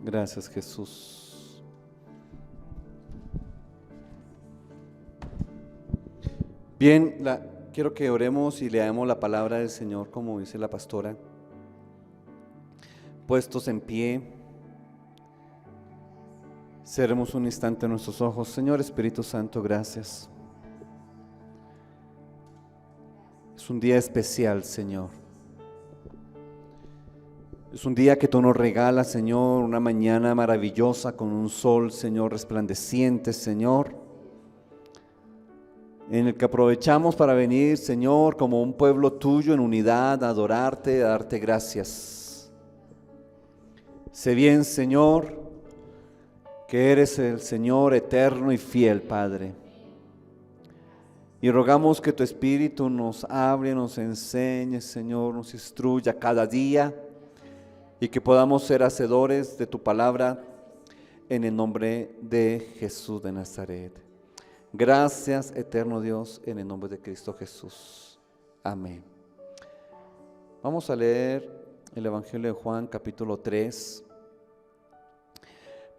Gracias, Jesús. Bien, quiero que oremos y leamos la palabra del Señor como dice la pastora. Puestos en pie, cerremos un instante nuestros ojos. Señor Espíritu Santo, gracias. Es un día especial, Señor. Es un día que tú nos regalas, Señor, una mañana maravillosa con un sol, Señor, resplandeciente, Señor, en el que aprovechamos para venir, Señor, como un pueblo tuyo en unidad, a adorarte, a darte gracias. Sé bien, Señor, que eres el Señor eterno y fiel, Padre. Y rogamos que tu Espíritu nos hable, nos enseñe, Señor, nos instruya cada día y que podamos ser hacedores de tu palabra en el nombre de Jesús de Nazaret. Gracias, eterno Dios, en el nombre de Cristo Jesús. Amén. Vamos a leer el Evangelio de Juan, capítulo 3,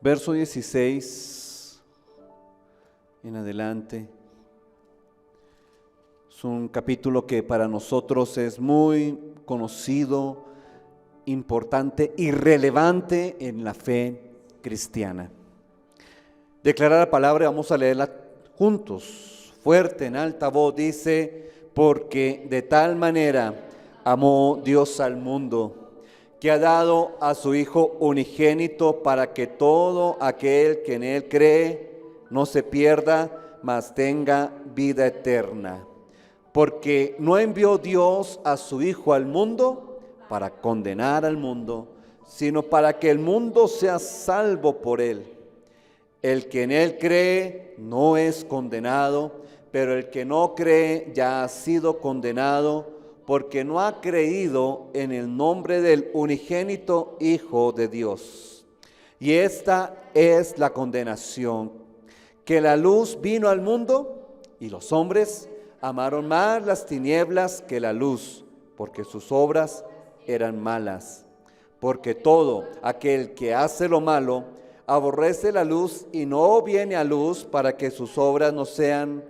verso 16 en adelante. Es un capítulo que para nosotros es muy conocido, importante y relevante en la fe cristiana. Declarar la palabra, vamos a leerla juntos, fuerte, en alta voz. Dice: porque de tal manera amó Dios al mundo, que ha dado a su Hijo unigénito, para que todo aquel que en Él cree no se pierda, mas tenga vida eterna. Porque no envió Dios a su Hijo al mundo para condenar al mundo, sino para que el mundo sea salvo por Él. El que en Él cree no es condenado, pero el que no cree ya ha sido condenado, porque no ha creído en el nombre del unigénito Hijo de Dios. Y esta es la condenación, que la luz vino al mundo y los hombres amaron más las tinieblas que la luz, porque sus obras eran malas. Porque todo aquel que hace lo malo aborrece la luz y no viene a luz, para que sus obras no sean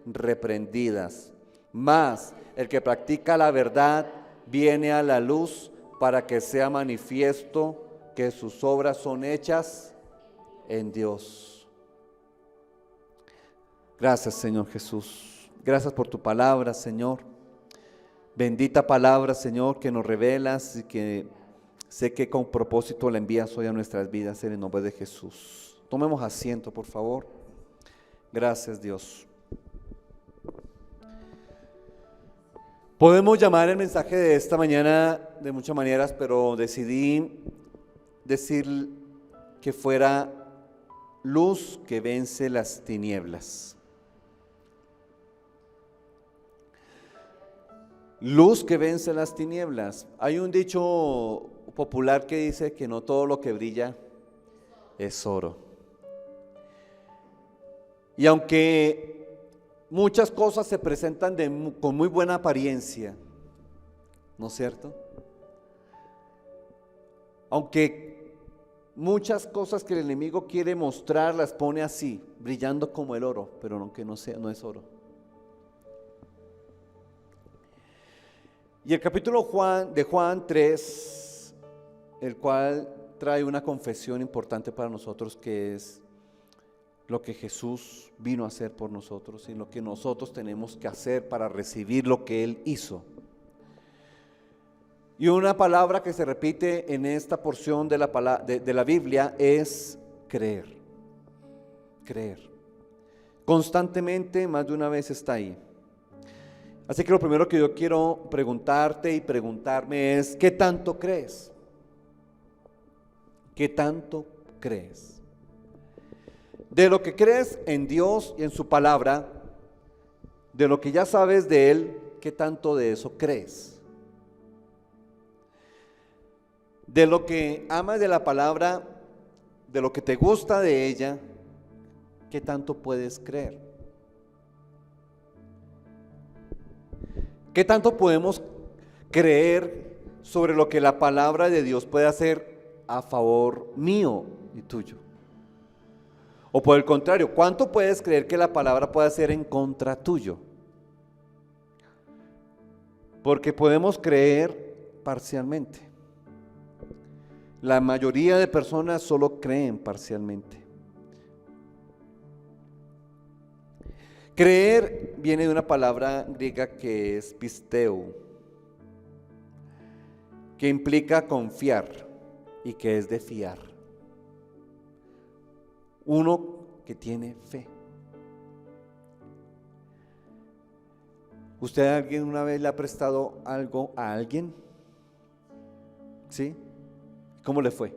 reprendidas. Mas el que practica la verdad viene a la luz, para que sea manifiesto que sus obras son hechas en Dios. Gracias, Señor Jesús. Gracias por tu palabra, Señor. Bendita palabra, Señor, que nos revelas y que sé que con propósito la envías hoy a nuestras vidas, en el nombre de Jesús. Tomemos asiento, por favor. Gracias, Dios. Podemos llamar el mensaje de esta mañana de muchas maneras, pero decidí decir que fuera luz que vence las tinieblas. Luz que vence las tinieblas. Hay un dicho popular que dice que no todo lo que brilla es oro. Y aunque muchas cosas se presentan con muy buena apariencia, ¿no es cierto? Aunque muchas cosas que el enemigo quiere mostrar las pone así, brillando como el oro, pero aunque no es oro. Y el capítulo de Juan 3, el cual trae una confesión importante para nosotros, que es lo que Jesús vino a hacer por nosotros y lo que nosotros tenemos que hacer para recibir lo que Él hizo. Y una palabra que se repite en esta porción de la Biblia es creer. Creer. Constantemente, más de una vez está ahí. Así que lo primero que yo quiero preguntarte y preguntarme es: ¿qué tanto crees? ¿Qué tanto crees? De lo que crees en Dios y en su palabra, de lo que ya sabes de Él, ¿qué tanto de eso crees? De lo que amas de la palabra, de lo que te gusta de ella, ¿qué tanto puedes creer? ¿Qué tanto podemos creer sobre lo que la palabra de Dios puede hacer a favor mío y tuyo? O por el contrario, ¿cuánto puedes creer que la palabra puede ser en contra tuyo? Porque podemos creer parcialmente. La mayoría de personas solo creen parcialmente. Creer viene de una palabra griega que es pisteu, que implica confiar y que es de fiar. Uno que tiene fe. ¿Usted alguna vez le ha prestado algo a alguien? ¿Sí? ¿Cómo le fue?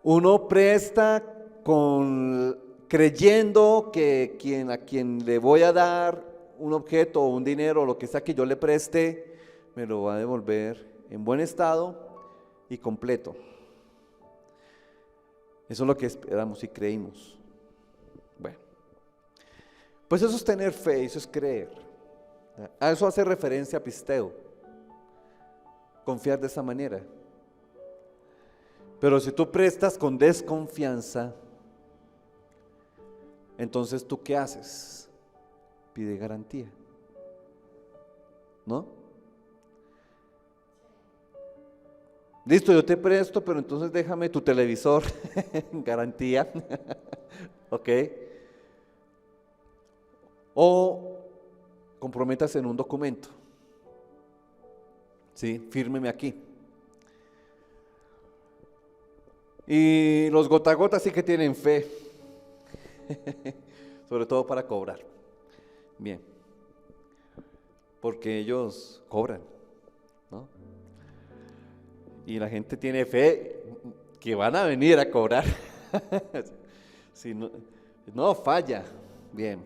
Uno presta creyendo que a quien le voy a dar un objeto o un dinero o lo que sea que yo le preste, me lo va a devolver en buen estado y completo. Eso es lo que esperamos y creímos. Bueno, pues eso es tener fe, eso es creer. A eso hace referencia a pisteo, confiar de esa manera. Pero si tú prestas con desconfianza, entonces ¿tú qué haces? Pide garantía, ¿no? Listo, yo te presto, pero entonces déjame tu televisor en garantía, ¿ok? O comprométase en un documento, ¿sí? Fírmeme aquí. Y los gota a gota sí que tienen fe, sobre todo para cobrar. Bien, porque ellos cobran, ¿no? Y la gente tiene fe que van a venir a cobrar. Si no, no falla. Bien,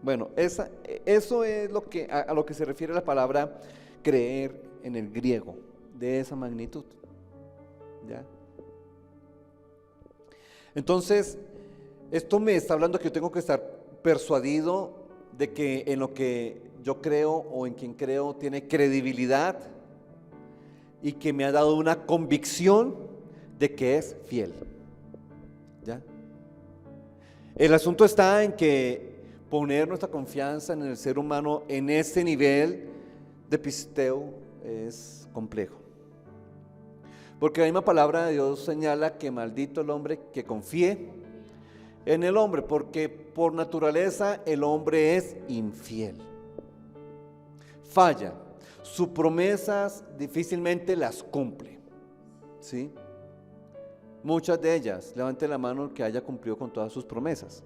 bueno, eso es lo que, a lo que se refiere la palabra creer en el griego, de esa magnitud. ¿Ya? Entonces, esto me está hablando que yo tengo que estar persuadido de que en lo que yo creo o en quien creo tiene credibilidad y que me ha dado una convicción de que es fiel. ¿Ya? El asunto está en que poner nuestra confianza en el ser humano en ese nivel de pisteo es complejo. Porque la misma palabra de Dios señala que maldito el hombre que confíe en el hombre, porque por naturaleza el hombre es infiel. Falla. Sus promesas difícilmente las cumple. ¿Sí? Muchas de ellas, levante la mano el que haya cumplido con todas sus promesas.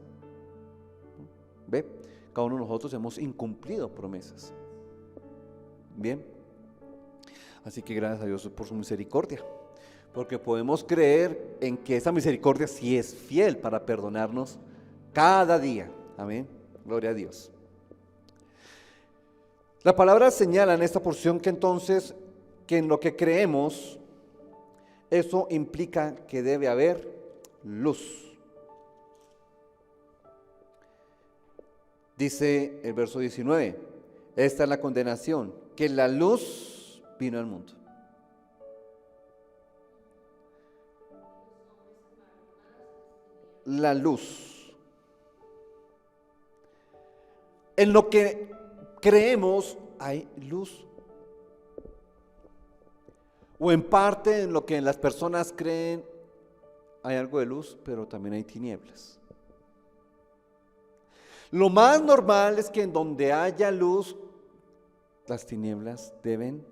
¿Ve? Cada uno de nosotros hemos incumplido promesas. Bien. Así que gracias a Dios por su misericordia. Porque podemos creer en que esa misericordia sí es fiel para perdonarnos cada día. Amén. Gloria a Dios. La palabra señala en esta porción que entonces, que en lo que creemos, eso implica que debe haber luz. Dice el verso 19, esta es la condenación, que la luz vino al mundo. La luz. En lo que creemos hay luz. O en parte en lo que las personas creen hay algo de luz, pero también hay tinieblas. Lo más normal es que en donde haya luz, las tinieblas deben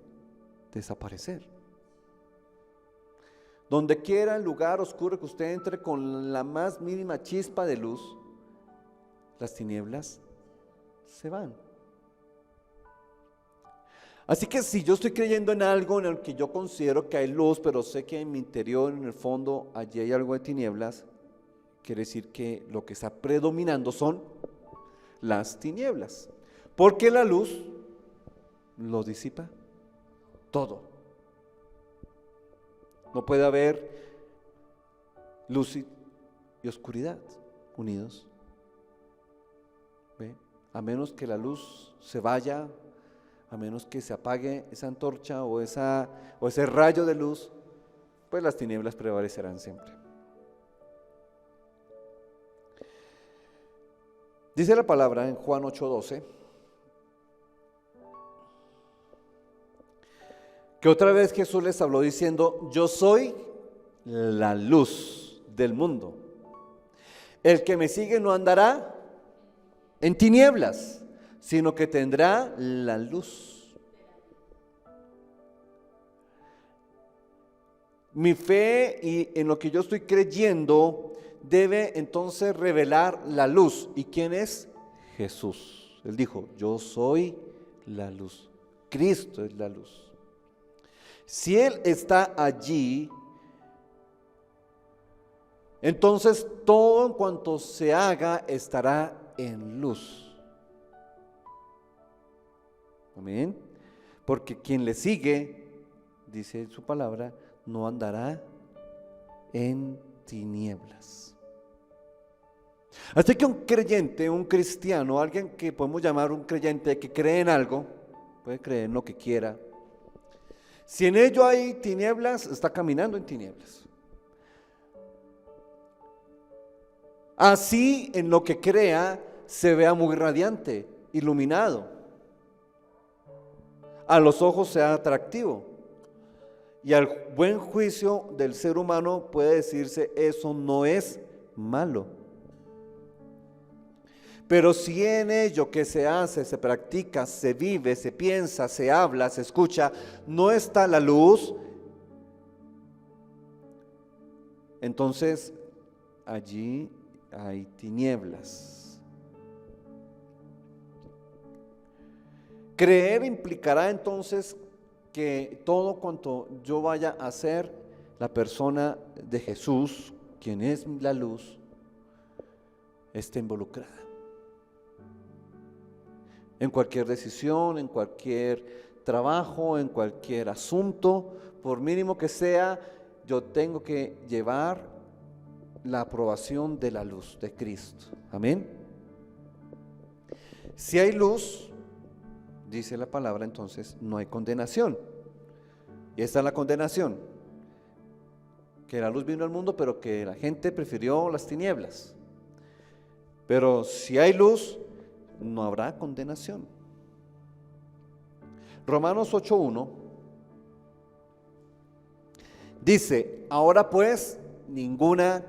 desaparecer. Donde quiera el lugar oscuro que usted entre con la más mínima chispa de luz, las tinieblas se van. Así que si yo estoy creyendo en algo en el que yo considero que hay luz, pero sé que en mi interior, en el fondo, allí hay algo de tinieblas, quiere decir que lo que está predominando son las tinieblas. Porque la luz lo disipa todo. No puede haber luz y oscuridad unidos. ¿Ve? A menos que la luz se vaya, a a menos que se apague esa antorcha o ese rayo de luz, pues las tinieblas prevalecerán siempre. Dice la palabra en Juan 8:12 que otra vez Jesús les habló diciendo: yo soy la luz del mundo. El que me sigue no andará en tinieblas, sino que tendrá la luz. Mi fe y en lo que yo estoy creyendo debe entonces revelar la luz. ¿Y quién es? Jesús. Él dijo: yo soy la luz. Cristo es la luz. Si Él está allí, entonces todo en cuanto se haga estará en luz. Amén. Porque quien le sigue, dice su palabra, no andará en tinieblas. Así que un creyente, un cristiano, alguien que podemos llamar un creyente que cree en algo, puede creer en lo que quiera. Si en ello hay tinieblas, está caminando en tinieblas. Así en lo que crea se vea muy radiante, iluminado. A los ojos sea atractivo. Y al buen juicio del ser humano puede decirse: eso no es malo. Pero si en ello que se hace, se practica, se vive, se piensa, se habla, se escucha, no está la luz, entonces allí hay tinieblas. Creer implicará entonces que todo cuanto yo vaya a hacer, la persona de Jesús, quien es la luz, esté involucrada. En cualquier decisión, en cualquier trabajo, en cualquier asunto, por mínimo que sea, yo tengo que llevar la aprobación de la luz de Cristo. Amén. Si hay luz, dice la palabra, entonces no hay condenación. Y esta es la condenación: que la luz vino al mundo, pero que la gente prefirió las tinieblas. Pero si hay luz, no habrá condenación. Romanos 8:1 dice: ahora pues ninguna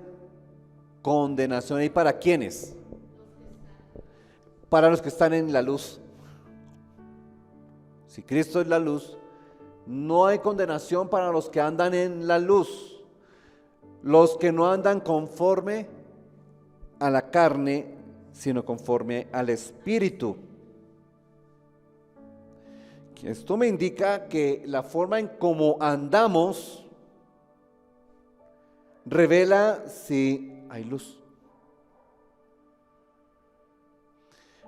condenación. ¿Y para quiénes? Para los que están en la luz. Si Cristo es la luz, no hay condenación para los que andan en la luz. Los que no andan conforme a la carne, sino conforme al Espíritu. Esto me indica que la forma en cómo andamos revela si hay luz.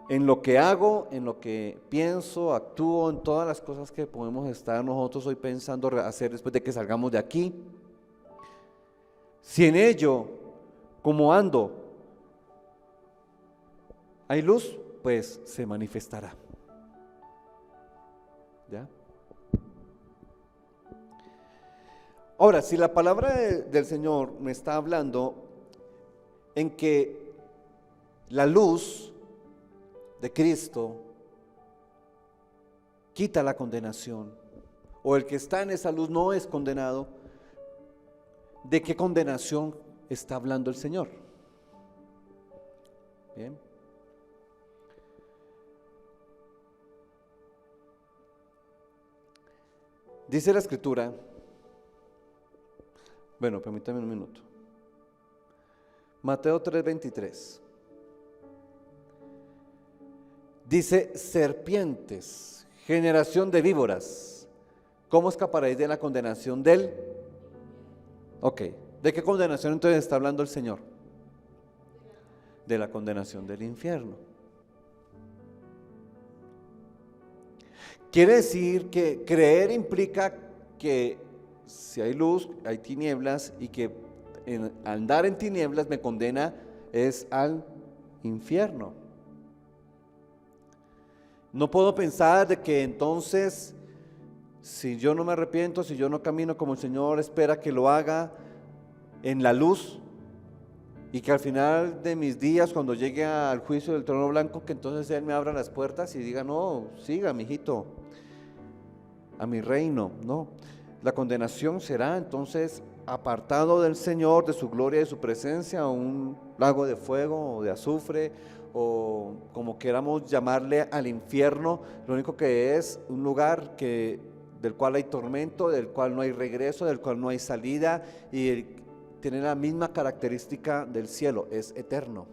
En lo que hago, en lo que pienso, actúo, en todas las cosas que podemos estar nosotros hoy pensando hacer después de que salgamos de aquí. Si en ello, como ando, hay luz, pues se manifestará. ¿Ya? Ahora, si la palabra del Señor me está hablando en que la luz de Cristo quita la condenación, o el que está en esa luz no es condenado, ¿de qué condenación está hablando el Señor? Bien. Dice la Escritura, bueno, permítame un minuto. Mateo 3:23. Dice: serpientes, generación de víboras, ¿cómo escaparéis de la condenación del? Ok, ¿de qué condenación entonces está hablando el Señor? De la condenación del infierno. Quiere decir que creer implica que si hay luz, hay tinieblas, y que andar en tinieblas me condena es al infierno. No puedo pensar de que entonces, si yo no me arrepiento, si yo no camino como el Señor espera que lo haga en la luz, y que al final de mis días, cuando llegue al juicio del trono blanco, que entonces Él me abra las puertas y diga, no, siga, mijito, a mi reino. No, la condenación será entonces apartado del Señor, de su gloria y de su presencia, a un lago de fuego o de azufre, o como queramos llamarle, al infierno. Lo único que es un lugar del cual hay tormento, del cual no hay regreso, del cual no hay salida, y tiene la misma característica del cielo, es eterno.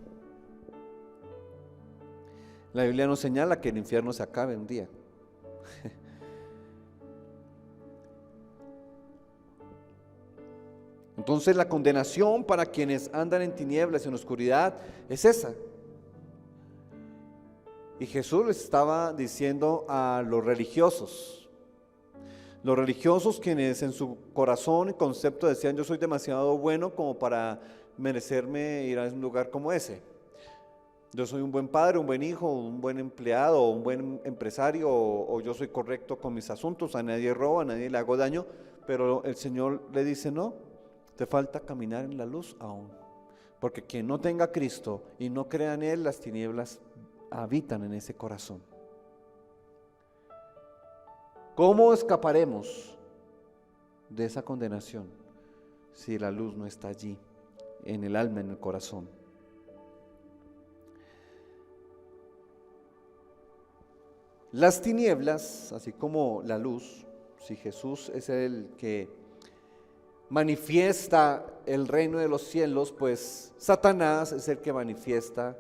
La Biblia nos señala que el infierno se acabe un día. Entonces la condenación para quienes andan en tinieblas y en oscuridad es esa. Y Jesús les estaba diciendo a los religiosos quienes en su corazón y concepto decían, yo soy demasiado bueno como para merecerme ir a un lugar como ese. Yo soy un buen padre, un buen hijo, un buen empleado, un buen empresario, o yo soy correcto con mis asuntos, a nadie robo, a nadie le hago daño, pero el Señor le dice, no, te falta caminar en la luz aún, porque quien no tenga a Cristo y no crea en Él, las tinieblas habitan en ese corazón. ¿Cómo escaparemos de esa condenación si la luz no está allí, en el alma, en el corazón? Las tinieblas, así como la luz, si Jesús es el que manifiesta el reino de los cielos, pues Satanás es el que manifiesta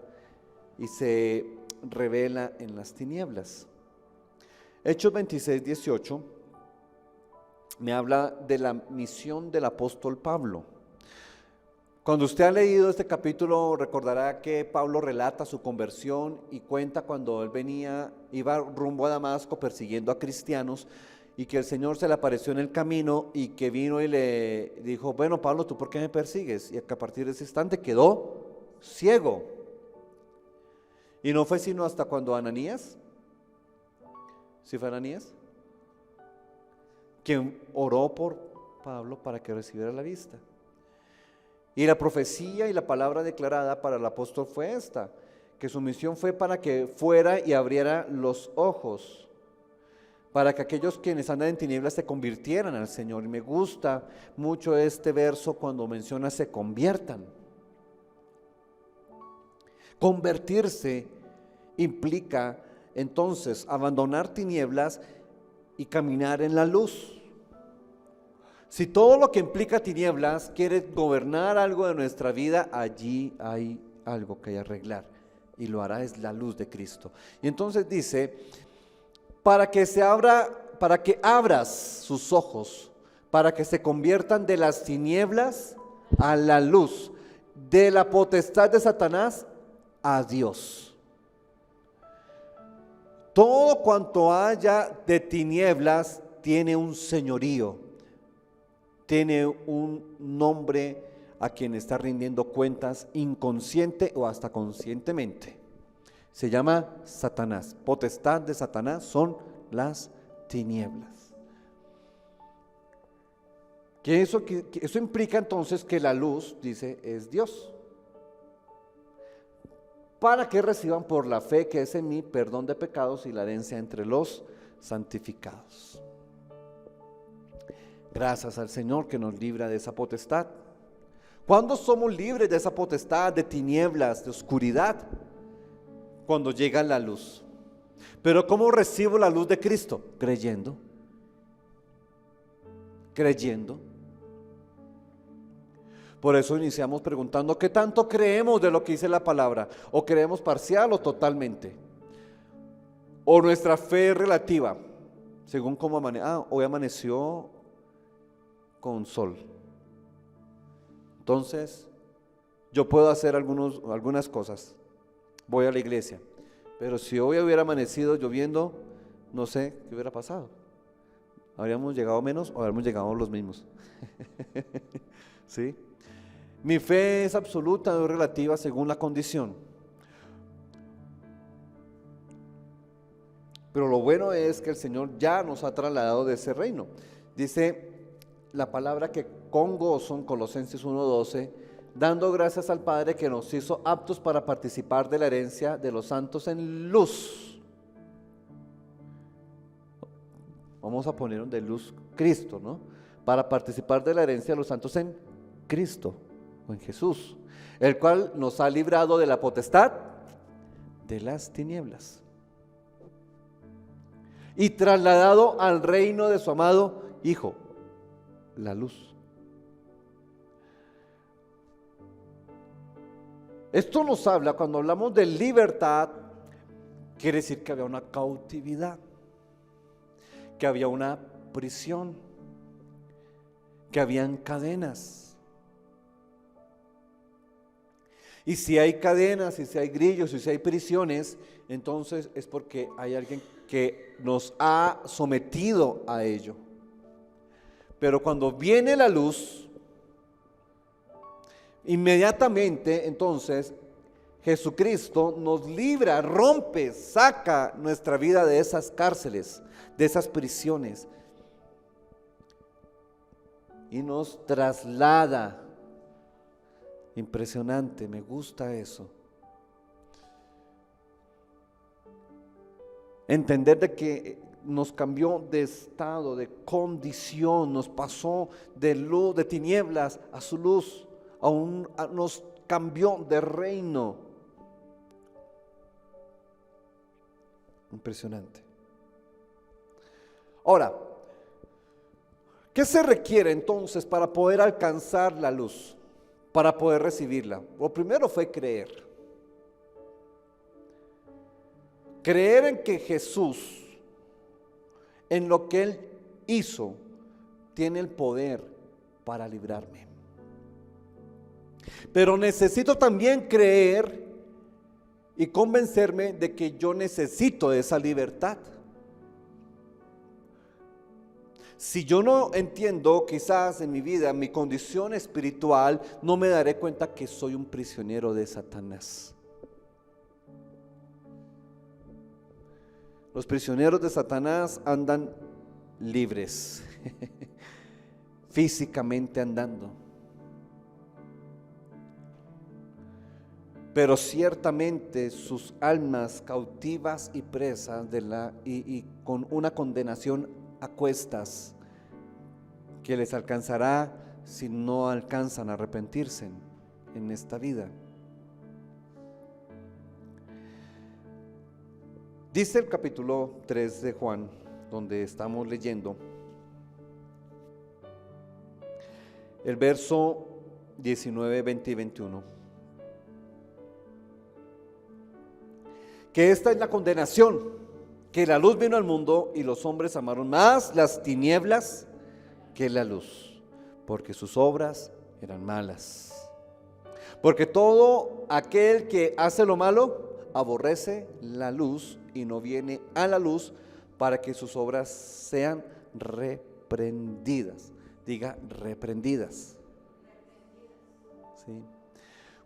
y se revela en las tinieblas. Hechos 26, 18 me habla de la misión del apóstol Pablo. Cuando usted ha leído este capítulo, recordará que Pablo relata su conversión y cuenta cuando él iba rumbo a Damasco persiguiendo a cristianos, y que el Señor se le apareció en el camino y que vino y le dijo, bueno, Pablo, ¿tú por qué me persigues? Y que a partir de ese instante quedó ciego. Y no fue sino hasta cuando Ananías, ¿sí fue Ananías?, quien oró por Pablo para que recibiera la vista. Y la profecía y la palabra declarada para el apóstol fue esta, que su misión fue para que fuera y abriera los ojos, para que aquellos quienes andan en tinieblas se convirtieran al Señor. Y me gusta mucho este verso cuando menciona se conviertan. Convertirse implica entonces abandonar tinieblas y caminar en la luz. Si todo lo que implica tinieblas quiere gobernar algo de nuestra vida, allí hay algo que arreglar, y lo hará es la luz de Cristo. Y entonces dice, para que abras sus ojos, para que se conviertan de las tinieblas a la luz, de la potestad de Satanás a Dios. Todo cuanto haya de tinieblas tiene un señorío, tiene un nombre a quien está rindiendo cuentas inconsciente o hasta conscientemente. Se llama Satanás. Potestad de Satanás son las tinieblas. Eso implica entonces que la luz, dice, es Dios. Para que reciban por la fe que es en mí perdón de pecados y la herencia entre los santificados. Gracias al Señor que nos libra de esa potestad. ¿Cuándo somos libres de esa potestad de tinieblas, de oscuridad? Cuando llega la luz. Pero ¿cómo recibo la luz de Cristo? Creyendo. Creyendo. Por eso iniciamos preguntando, ¿qué tanto creemos de lo que dice la palabra? ¿O creemos parcial o totalmente? ¿O nuestra fe es relativa? Según cómo hoy amaneció con sol. Entonces, yo puedo hacer algunas cosas. Voy a la iglesia. Pero si hoy hubiera amanecido lloviendo, no sé qué hubiera pasado. ¿Habríamos llegado menos o habríamos llegado los mismos? ¿Sí? Mi fe es absoluta, no es relativa según la condición. Pero lo bueno es que el Señor ya nos ha trasladado de ese reino. Dice la palabra que con gozo en Colosenses 1:12, dando gracias al Padre que nos hizo aptos para participar de la herencia de los santos en luz. Vamos a poner de luz Cristo, ¿no? Para participar de la herencia de los santos en Cristo o en Jesús, el cual nos ha librado de la potestad de las tinieblas y trasladado al reino de su amado Hijo, la luz. Esto nos habla, cuando hablamos de libertad, quiere decir que había una cautividad, que había una prisión, que habían cadenas. Y si hay cadenas, y si hay grillos, y si hay prisiones, entonces es porque hay alguien que nos ha sometido a ello. Pero cuando viene la luz, inmediatamente entonces Jesucristo nos libra, rompe, saca nuestra vida de esas cárceles, de esas prisiones, y nos traslada. Impresionante, me gusta eso. Entender de que nos cambió de estado, de condición, nos pasó de luz, de tinieblas a su luz, nos cambió de reino. Impresionante. Ahora, ¿qué se requiere entonces para poder alcanzar la luz? Para poder recibirla. Lo primero fue creer. Creer en que Jesús, en lo que Él hizo, tiene el poder para librarme. Pero necesito también creer y convencerme de que yo necesito esa libertad. Si yo no entiendo quizás en mi vida mi condición espiritual, no me daré cuenta que soy un prisionero de Satanás. Los prisioneros de Satanás andan libres, físicamente andando. Pero ciertamente sus almas cautivas y presas y con una condenación a cuestas que les alcanzará si no alcanzan a arrepentirse en esta vida. Dice el capítulo 3 de Juan, donde estamos leyendo, el verso 19, 20 y 21, que esta es la condenación, que la luz vino al mundo y los hombres amaron más las tinieblas que la luz, porque sus obras eran malas. Porque todo aquel que hace lo malo aborrece la luz y no viene a la luz para que sus obras sean reprendidas. Diga, reprendidas. ¿Sí?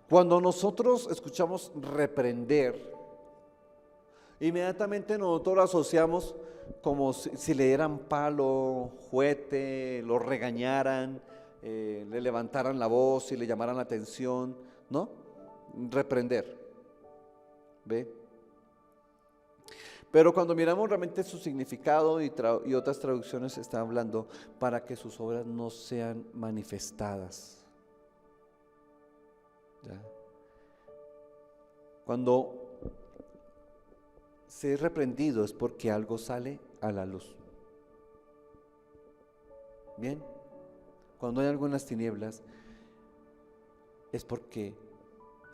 Cuando nosotros escuchamos reprender, inmediatamente nosotros lo asociamos como si le dieran palo, juguete, lo regañaran, le levantaran la voz y le llamaran la atención, ¿no? Reprender. ¿Ve? Pero cuando miramos realmente su significado y otras traducciones están hablando para que sus obras no sean manifestadas. ¿Ya? Cuando se es reprendido es porque algo sale a la luz. Bien, cuando hay algo en las tinieblas es porque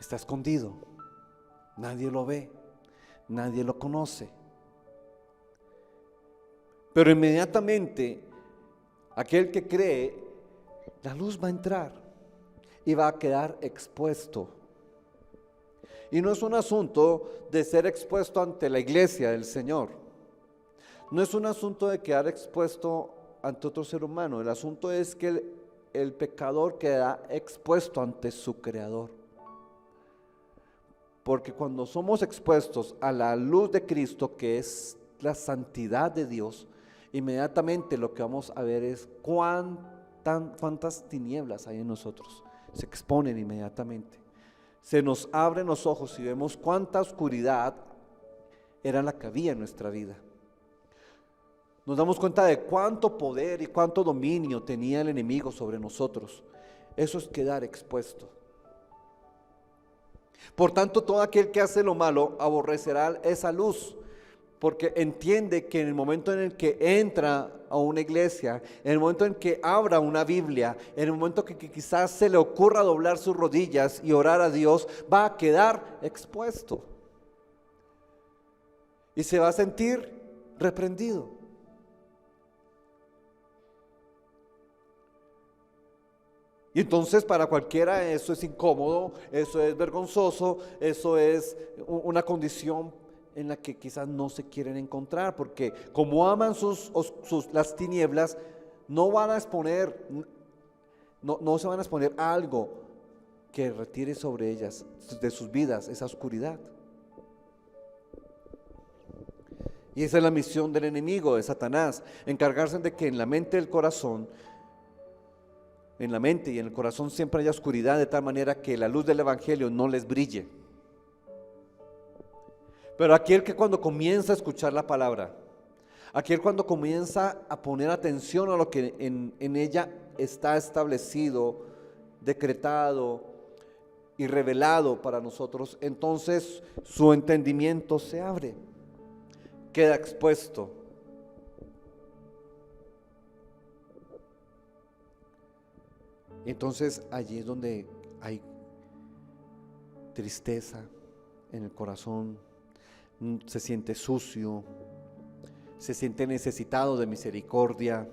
está escondido, nadie lo ve, nadie lo conoce. Pero inmediatamente aquel que cree, la luz va a entrar y va a quedar expuesto. Y no es un asunto de ser expuesto ante la iglesia del Señor. No es un asunto de quedar expuesto ante otro ser humano. El asunto es que el pecador queda expuesto ante su Creador. Porque cuando somos expuestos a la luz de Cristo, que es la santidad de Dios, inmediatamente lo que vamos a ver es cuántas tinieblas hay en nosotros. Se exponen inmediatamente. Se nos abren los ojos y vemos cuánta oscuridad era la que había en nuestra vida. Nos damos cuenta de cuánto poder y cuánto dominio tenía el enemigo sobre nosotros. Eso es quedar expuesto. Por tanto, todo aquel que hace lo malo aborrecerá esa luz, porque entiende que en el momento en el que entra a una iglesia, en el momento en que abra una Biblia, en el momento que quizás se le ocurra doblar sus rodillas y orar a Dios, va a quedar expuesto y se va a sentir reprendido. Y entonces para cualquiera eso es incómodo, eso es vergonzoso, eso es una condición en la que quizás no se quieren encontrar, porque como aman las tinieblas, no van a exponer, no se van a exponer a algo que retire sobre ellas, de sus vidas, esa oscuridad. Y esa es la misión del enemigo, de Satanás, encargarse de que en la mente y el corazón siempre haya oscuridad, de tal manera que la luz del evangelio no les brille. Pero aquel que cuando comienza a escuchar la palabra, aquel cuando comienza a poner atención a lo que en ella está establecido, decretado y revelado para nosotros, entonces su entendimiento se abre, queda expuesto. Entonces allí es donde hay tristeza en el corazón, se siente sucio, se siente necesitado de misericordia,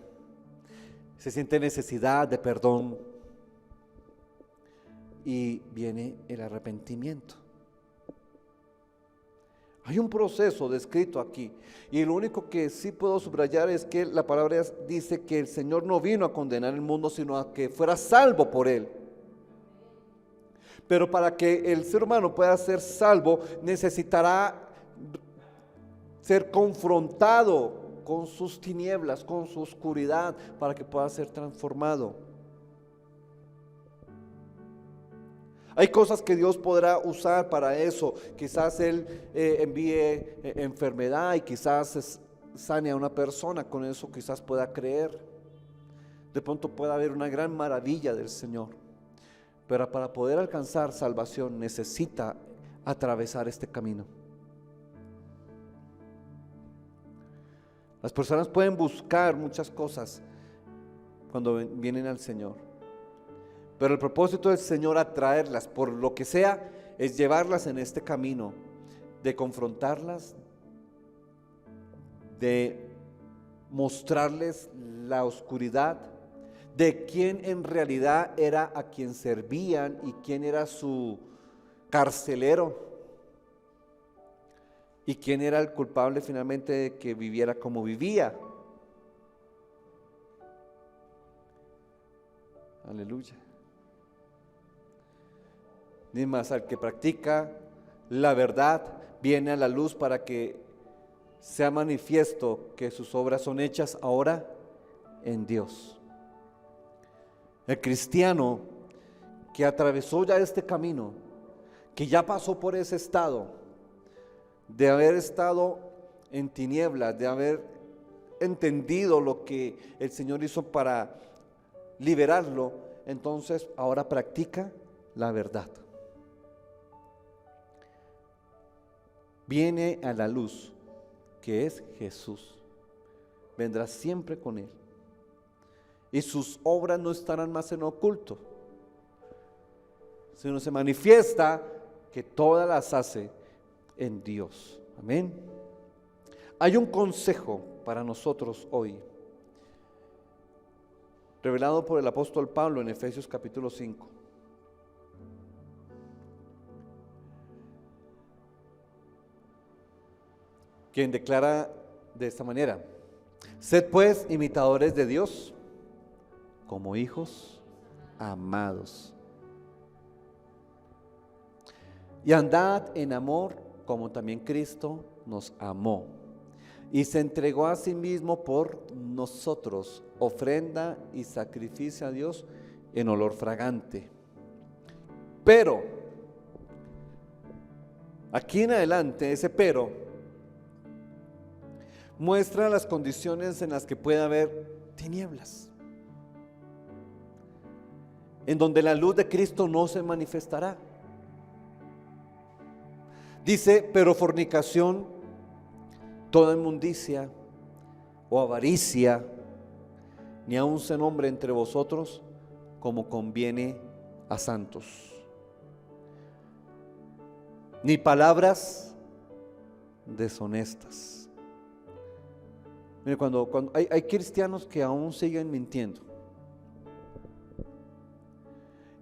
se siente necesidad de perdón y viene el arrepentimiento. Hay un proceso descrito aquí y lo único que sí puedo subrayar es que la palabra dice que el Señor no vino a condenar el mundo, sino a que fuera salvo por él. Pero para que el ser humano pueda ser salvo, necesitará ser confrontado con sus tinieblas, con su oscuridad, para que pueda ser transformado. Hay cosas que Dios podrá usar para eso. Quizás Él envíe enfermedad y quizás sane a una persona. Con eso quizás pueda creer. De pronto pueda haber una gran maravilla del Señor. Pero para poder alcanzar salvación necesita atravesar este camino. Las personas pueden buscar muchas cosas cuando vienen al Señor. Pero el propósito del Señor atraerlas por lo que sea es llevarlas en este camino, de confrontarlas, de mostrarles la oscuridad, de quién en realidad era a quien servían y quién era su carcelero y quién era el culpable finalmente de que viviera como vivía. Aleluya. Ni más, al que practica la verdad viene a la luz para que sea manifiesto que sus obras son hechas ahora en Dios. El cristiano que atravesó ya este camino, que ya pasó por ese estado de haber estado en tinieblas, de haber entendido lo que el Señor hizo para liberarlo, entonces ahora practica la verdad. Viene a la luz, que es Jesús. Vendrá siempre con Él. Y sus obras no estarán más en oculto, sino se manifiesta que todas las hace en Dios. Amén. Hay un consejo para nosotros hoy, revelado por el apóstol Pablo en Efesios capítulo 5. Quien declara de esta manera: sed pues imitadores de Dios como hijos amados, y andad en amor como también Cristo nos amó y se entregó a sí mismo por nosotros, ofrenda y sacrificio a Dios en olor fragante. Pero, aquí en adelante, ese pero muestra las condiciones en las que puede haber tinieblas, en donde la luz de Cristo no se manifestará. Dice, pero fornicación, toda inmundicia o avaricia, ni aun se nombre entre vosotros como conviene a santos. Ni palabras deshonestas. Mire, cuando hay cristianos que aún siguen mintiendo,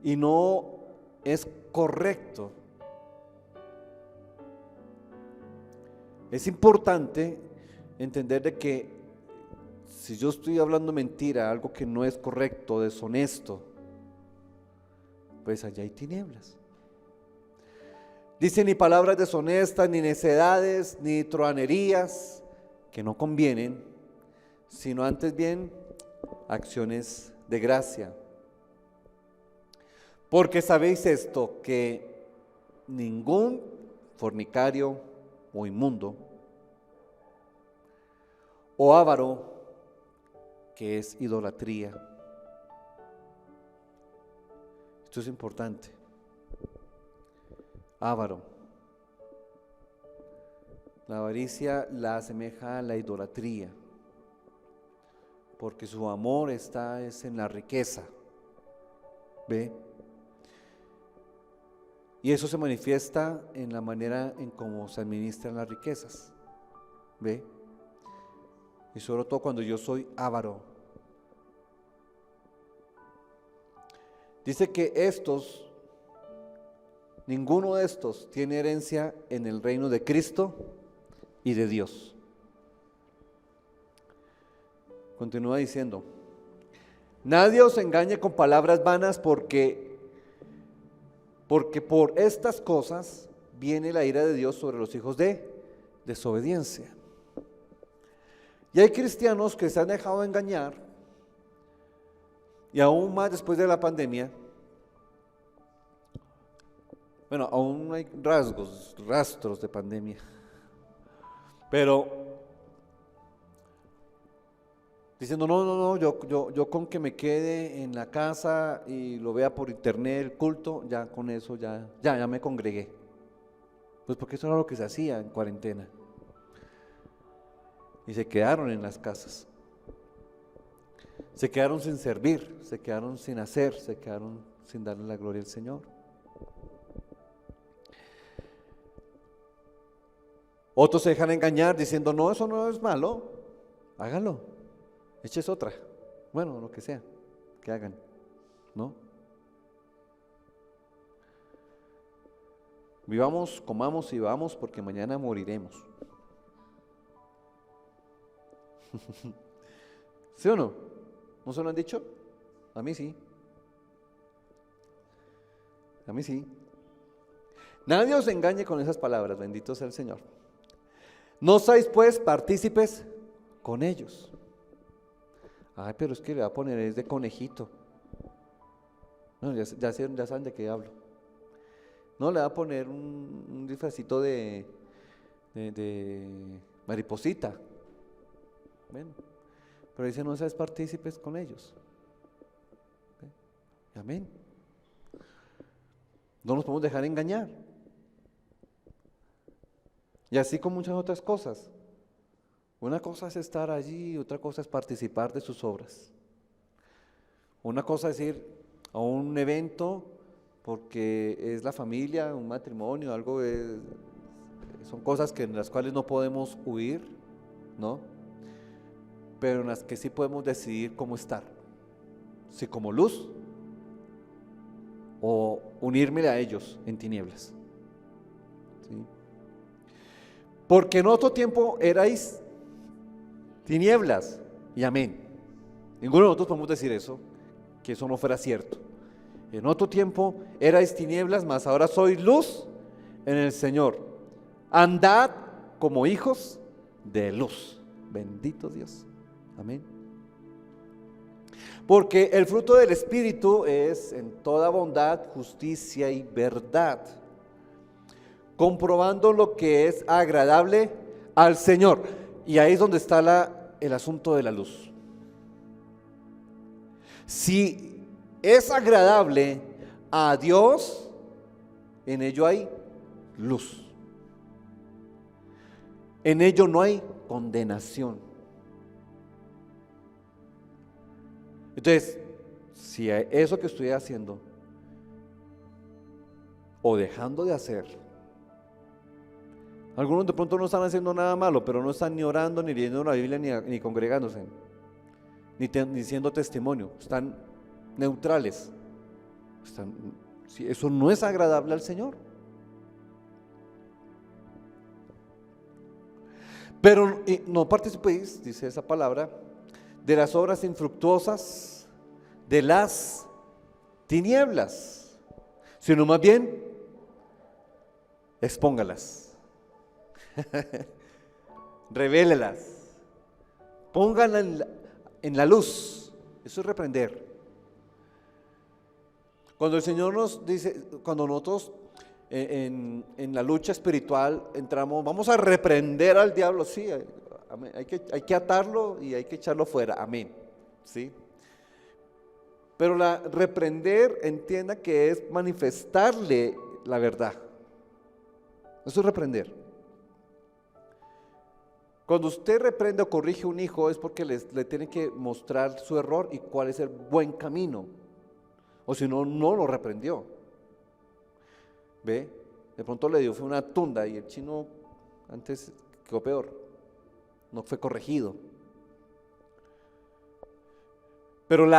y no es correcto. Es importante entender de que si yo estoy hablando mentira, algo que no es correcto, deshonesto, pues allá hay tinieblas. Dice, ni palabras deshonestas, ni necedades, ni truhanerías, que no convienen, sino antes bien acciones de gracia. Porque sabéis esto, que ningún fornicario o inmundo, o avaro, que es idolatría. Esto es importante. Avaro. La avaricia la asemeja a la idolatría, porque su amor es en la riqueza. ¿Ve? Y eso se manifiesta en la manera en cómo se administran las riquezas. ¿Ve? Y sobre todo cuando yo soy avaro. Dice que ninguno de estos tiene herencia en el reino de Cristo y de Dios. Continúa diciendo, nadie os engañe con palabras vanas, porque por estas cosas viene la ira de Dios sobre los hijos de desobediencia. Y hay cristianos que se han dejado engañar, y aún más después de la pandemia. Bueno, aún hay rastros de pandemia, pero diciendo, no, yo con que me quede en la casa y lo vea por internet el culto, ya con eso ya me congregué. Pues porque eso era lo que se hacía en cuarentena. Y se quedaron en las casas. Se quedaron sin servir, se quedaron sin hacer, se quedaron sin darle la gloria al Señor. Otros se dejan engañar diciendo, no, eso no es malo, hágalo, eches otra, bueno, lo que sea, que hagan, ¿no? Vivamos, comamos y vamos, porque mañana moriremos. ¿Sí o no? ¿No se lo han dicho? A mí sí. A mí sí. Nadie os engañe con esas palabras, bendito sea el Señor. No seáis pues partícipes con ellos. Ay, pero es que le va a poner es de conejito. No, ya saben de qué hablo. No, le va a poner un disfrazito de mariposita. Bueno, pero dice, no seas partícipes con ellos. Amén. No nos podemos dejar engañar. Y así con muchas otras cosas. Una cosa es estar allí, otra cosa es participar de sus obras. Una cosa es ir a un evento porque es la familia, un matrimonio, son cosas en las cuales no podemos huir, ¿no? Pero en las que sí podemos decidir cómo estar. Si como luz o unirme a ellos en tinieblas. ¿Sí? Porque en otro tiempo erais tinieblas, y amén. Ninguno de nosotros podemos decir eso, que eso no fuera cierto. En otro tiempo erais tinieblas, mas ahora sois luz en el Señor. Andad como hijos de luz. Bendito Dios. Amén. Porque el fruto del Espíritu es en toda bondad, justicia y verdad, comprobando lo que es agradable al Señor. Y ahí es donde está el asunto de la luz. Si es agradable a Dios, en ello hay luz. En ello no hay condenación. Entonces, si eso que estoy haciendo o dejando de hacer, algunos de pronto no están haciendo nada malo, pero no están ni orando, ni leyendo la Biblia, ni congregándose, ni siendo testimonio, están neutrales. Si eso no es agradable al Señor. Pero no participéis, dice esa palabra, de las obras infructuosas de las tinieblas, sino más bien expóngalas, revélelas, pónganlas en la luz. Eso es reprender. Cuando el Señor nos dice, cuando nosotros en la lucha espiritual entramos, vamos a reprender al diablo, sí, hay que atarlo y hay que echarlo fuera, amén, ¿sí? Pero reprender, entienda que es manifestarle la verdad. Eso es reprender. Cuando usted reprende o corrige a un hijo es porque le tiene que mostrar su error y cuál es el buen camino, o si no, no lo reprendió. ¿Ve? De pronto le dio fue una tunda y el chino antes quedó peor, no fue corregido. Pero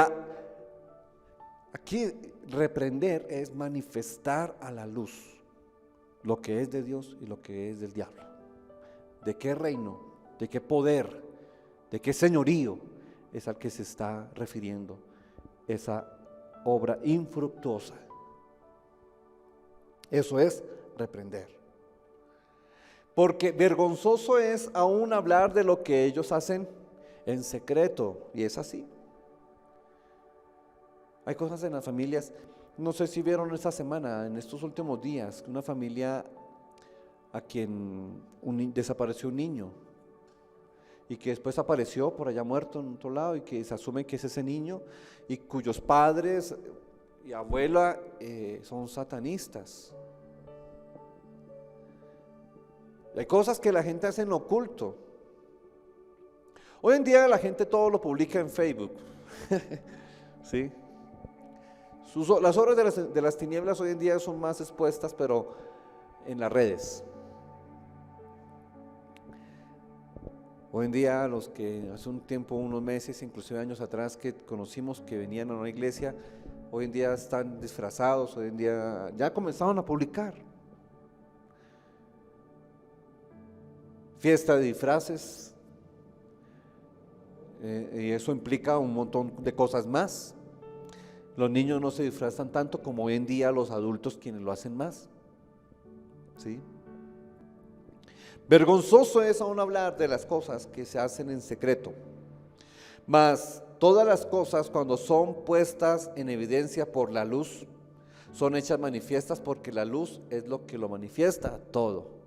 aquí reprender es manifestar a la luz lo que es de Dios y lo que es del diablo. ¿De qué reino, de qué poder, de qué señorío es al que se está refiriendo esa obra infructuosa? Eso es reprender. Porque vergonzoso es aún hablar de lo que ellos hacen en secreto, y es así. Hay cosas en las familias, no sé si vieron esta semana, en estos últimos días, una familia a quien desapareció un niño y que después apareció por allá muerto en otro lado y que se asume que es ese niño y cuyos padres y abuela son satanistas. Hay cosas que la gente hace en lo oculto. Hoy en día la gente todo lo publica en Facebook. ¿Sí? Las obras de las tinieblas hoy en día son más expuestas, pero en las redes. Hoy en día los que hace un tiempo, unos meses, inclusive años atrás, que conocimos que venían a una iglesia, hoy en día están disfrazados, hoy en día ya comenzaron a publicar. Fiesta de disfraces, y eso implica un montón de cosas más. Los niños no se disfrazan tanto como hoy en día los adultos quienes lo hacen más. ¿Sí? Vergonzoso es aún hablar de las cosas que se hacen en secreto, mas todas las cosas cuando son puestas en evidencia por la luz, son hechas manifiestas porque la luz es lo que lo manifiesta todo.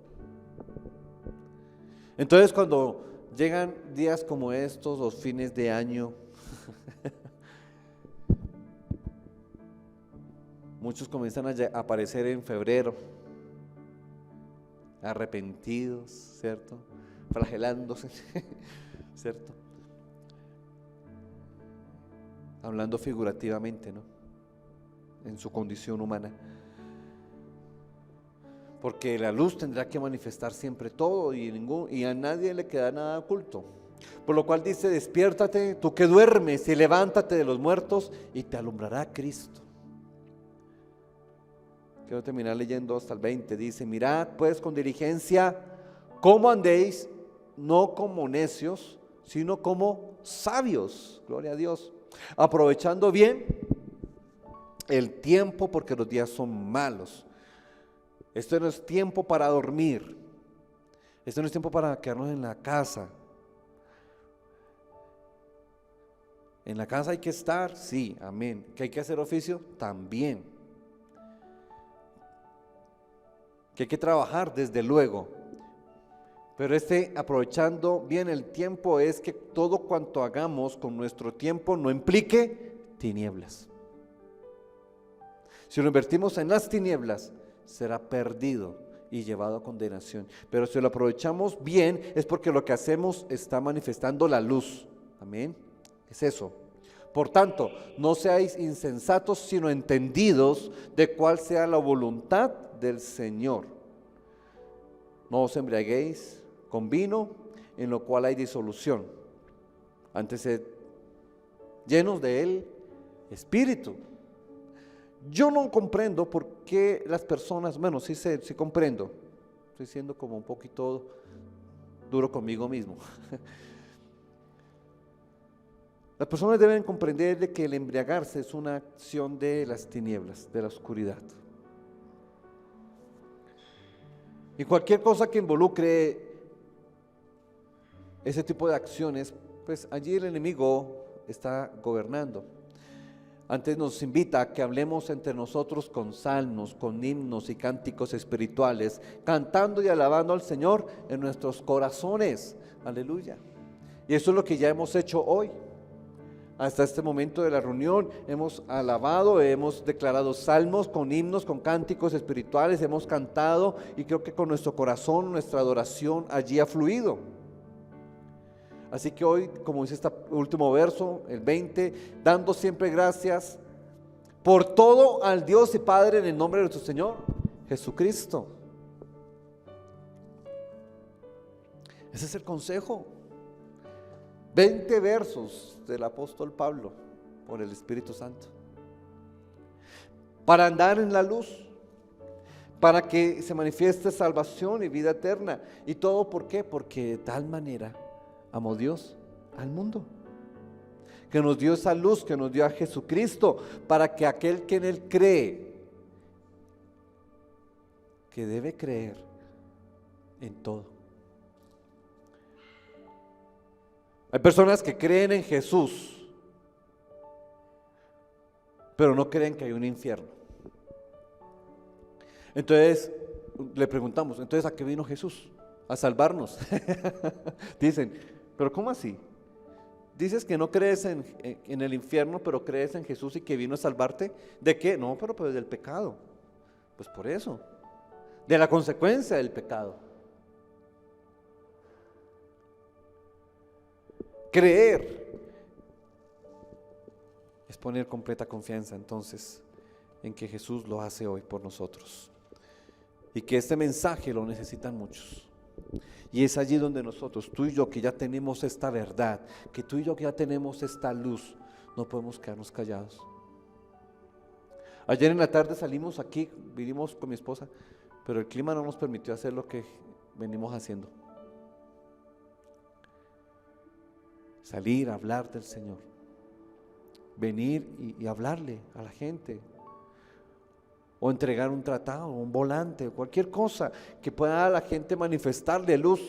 Entonces cuando llegan días como estos, los fines de año, muchos comienzan a aparecer en febrero, arrepentidos, ¿cierto? Flagelándose, ¿cierto? Hablando figurativamente, ¿no? En su condición humana. Porque la luz tendrá que manifestar siempre todo y a nadie le queda nada oculto. Por lo cual dice, despiértate, tú que duermes, y levántate de los muertos y te alumbrará Cristo. Quiero terminar leyendo hasta el 20. Dice, mirad pues con diligencia cómo andéis, no como necios, sino como sabios, gloria a Dios, aprovechando bien el tiempo porque los días son malos. Esto no es tiempo para dormir, esto no es tiempo para quedarnos en la casa, En la casa hay que estar, sí, amén. ¿Que hay que hacer oficio? También. Que hay que trabajar, desde luego. Pero aprovechando bien el tiempo es que todo cuanto hagamos con nuestro tiempo no implique tinieblas. Si lo invertimos en las tinieblas, será perdido y llevado a condenación. Pero si lo aprovechamos bien, es porque lo que hacemos está manifestando la luz. Amén. Es eso. Por tanto, no seáis insensatos, sino entendidos de cuál sea la voluntad del Señor. No os embriaguéis con vino, en lo cual hay disolución. Antes sed llenos de él espíritu. Yo no comprendo por qué las personas, bueno, sí comprendo. Estoy siendo como un poquito duro conmigo mismo. Las personas deben comprender de que el embriagarse es una acción de las tinieblas, de la oscuridad. Y cualquier cosa que involucre ese tipo de acciones, pues allí el enemigo está gobernando. Antes nos invita a que hablemos entre nosotros con salmos, con himnos y cánticos espirituales, cantando y alabando al Señor en nuestros corazones. Aleluya. Y eso es lo que ya hemos hecho hoy. Hasta este momento de la reunión hemos alabado, hemos declarado salmos con himnos, con cánticos espirituales, hemos cantado y creo que con nuestro corazón, nuestra adoración allí ha fluido. Así que hoy, como dice este último verso, el 20, dando siempre gracias por todo al Dios y Padre en el nombre de nuestro Señor Jesucristo. Ese es el consejo. 20 versos del apóstol Pablo por el Espíritu Santo. Para andar en la luz, para que se manifieste salvación y vida eterna. ¿Y todo por qué? Porque de tal manera amó Dios al mundo, que nos dio esa luz, que nos dio a Jesucristo, para que aquel que en Él cree, que debe creer en todo. Hay personas que creen en Jesús, pero no creen que hay un infierno. Entonces le preguntamos, ¿entonces a qué vino Jesús? A salvarnos. Dicen, pero ¿cómo así? Dices que no crees en el infierno, pero crees en Jesús y que vino a salvarte. ¿De qué? No, pero pues del pecado. Pues por eso, de la consecuencia del pecado. Creer es poner completa confianza entonces en que Jesús lo hace hoy por nosotros y que este mensaje lo necesitan muchos. Y es allí donde nosotros, tú y yo que ya tenemos esta verdad, que tú y yo que ya tenemos esta luz, no podemos quedarnos callados. Ayer en la tarde salimos aquí, vinimos con mi esposa, pero el clima no nos permitió hacer lo que venimos haciendo. Salir a hablar del Señor, venir y hablarle a la gente, o entregar un tratado, un volante, cualquier cosa que pueda a la gente manifestarle luz.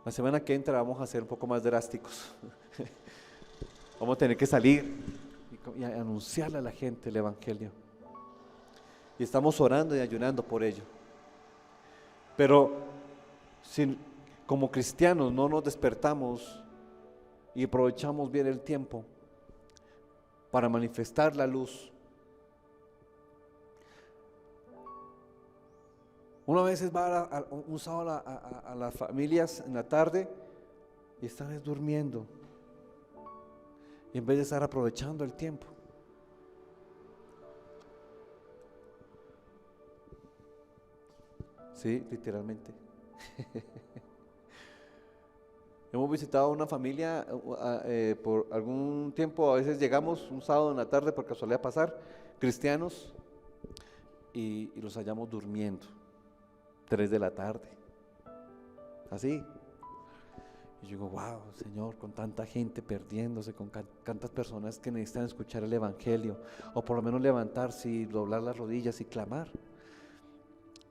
La semana que entra vamos a ser un poco más drásticos. Vamos a tener que salir y anunciarle a la gente el Evangelio. Y estamos orando y ayunando por ello. Pero si como cristianos no nos despertamos y aprovechamos bien el tiempo para manifestar la luz, uno a veces va un sábado a las familias en la tarde y están durmiendo, y en vez de estar aprovechando el tiempo. Sí, literalmente. Hemos visitado una familia por algún tiempo, a veces llegamos un sábado en la tarde porque solía pasar, cristianos, y los hallamos durmiendo, 3 de la tarde, así. Y yo digo, wow, Señor, con tanta gente perdiéndose, con tantas personas que necesitan escuchar el Evangelio, o por lo menos levantarse y doblar las rodillas y clamar.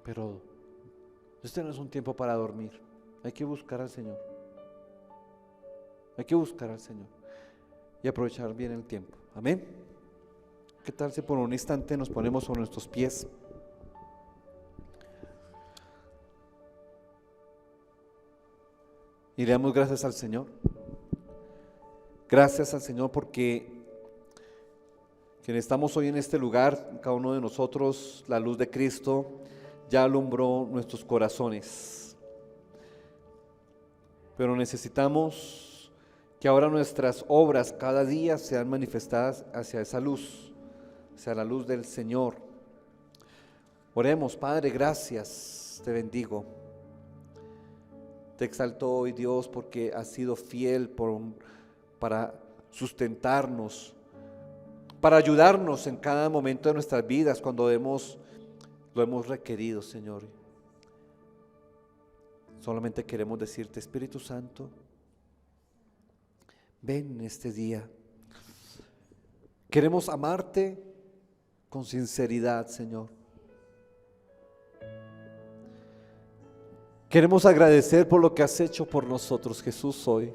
Pero este no es un tiempo para dormir, hay que buscar al Señor. Hay que buscar al Señor. y aprovechar bien el tiempo. Amén. ¿Qué tal si por un instante nos ponemos sobre nuestros pies? Y le damos gracias al Señor. Gracias al Señor porque quienes estamos hoy en este lugar, cada uno de nosotros, la luz de Cristo ya alumbró nuestros corazones. Pero necesitamos que ahora nuestras obras cada día sean manifestadas hacia esa luz, hacia la luz del Señor. Oremos. Padre, gracias, te bendigo. Te exalto hoy, Dios, porque has sido fiel para sustentarnos, para ayudarnos en cada momento de nuestras vidas cuando lo hemos requerido, Señor. Solamente queremos decirte, Espíritu Santo, ven en este día. Queremos amarte con sinceridad, Señor. Queremos agradecer por lo que has hecho por nosotros, Jesús, hoy.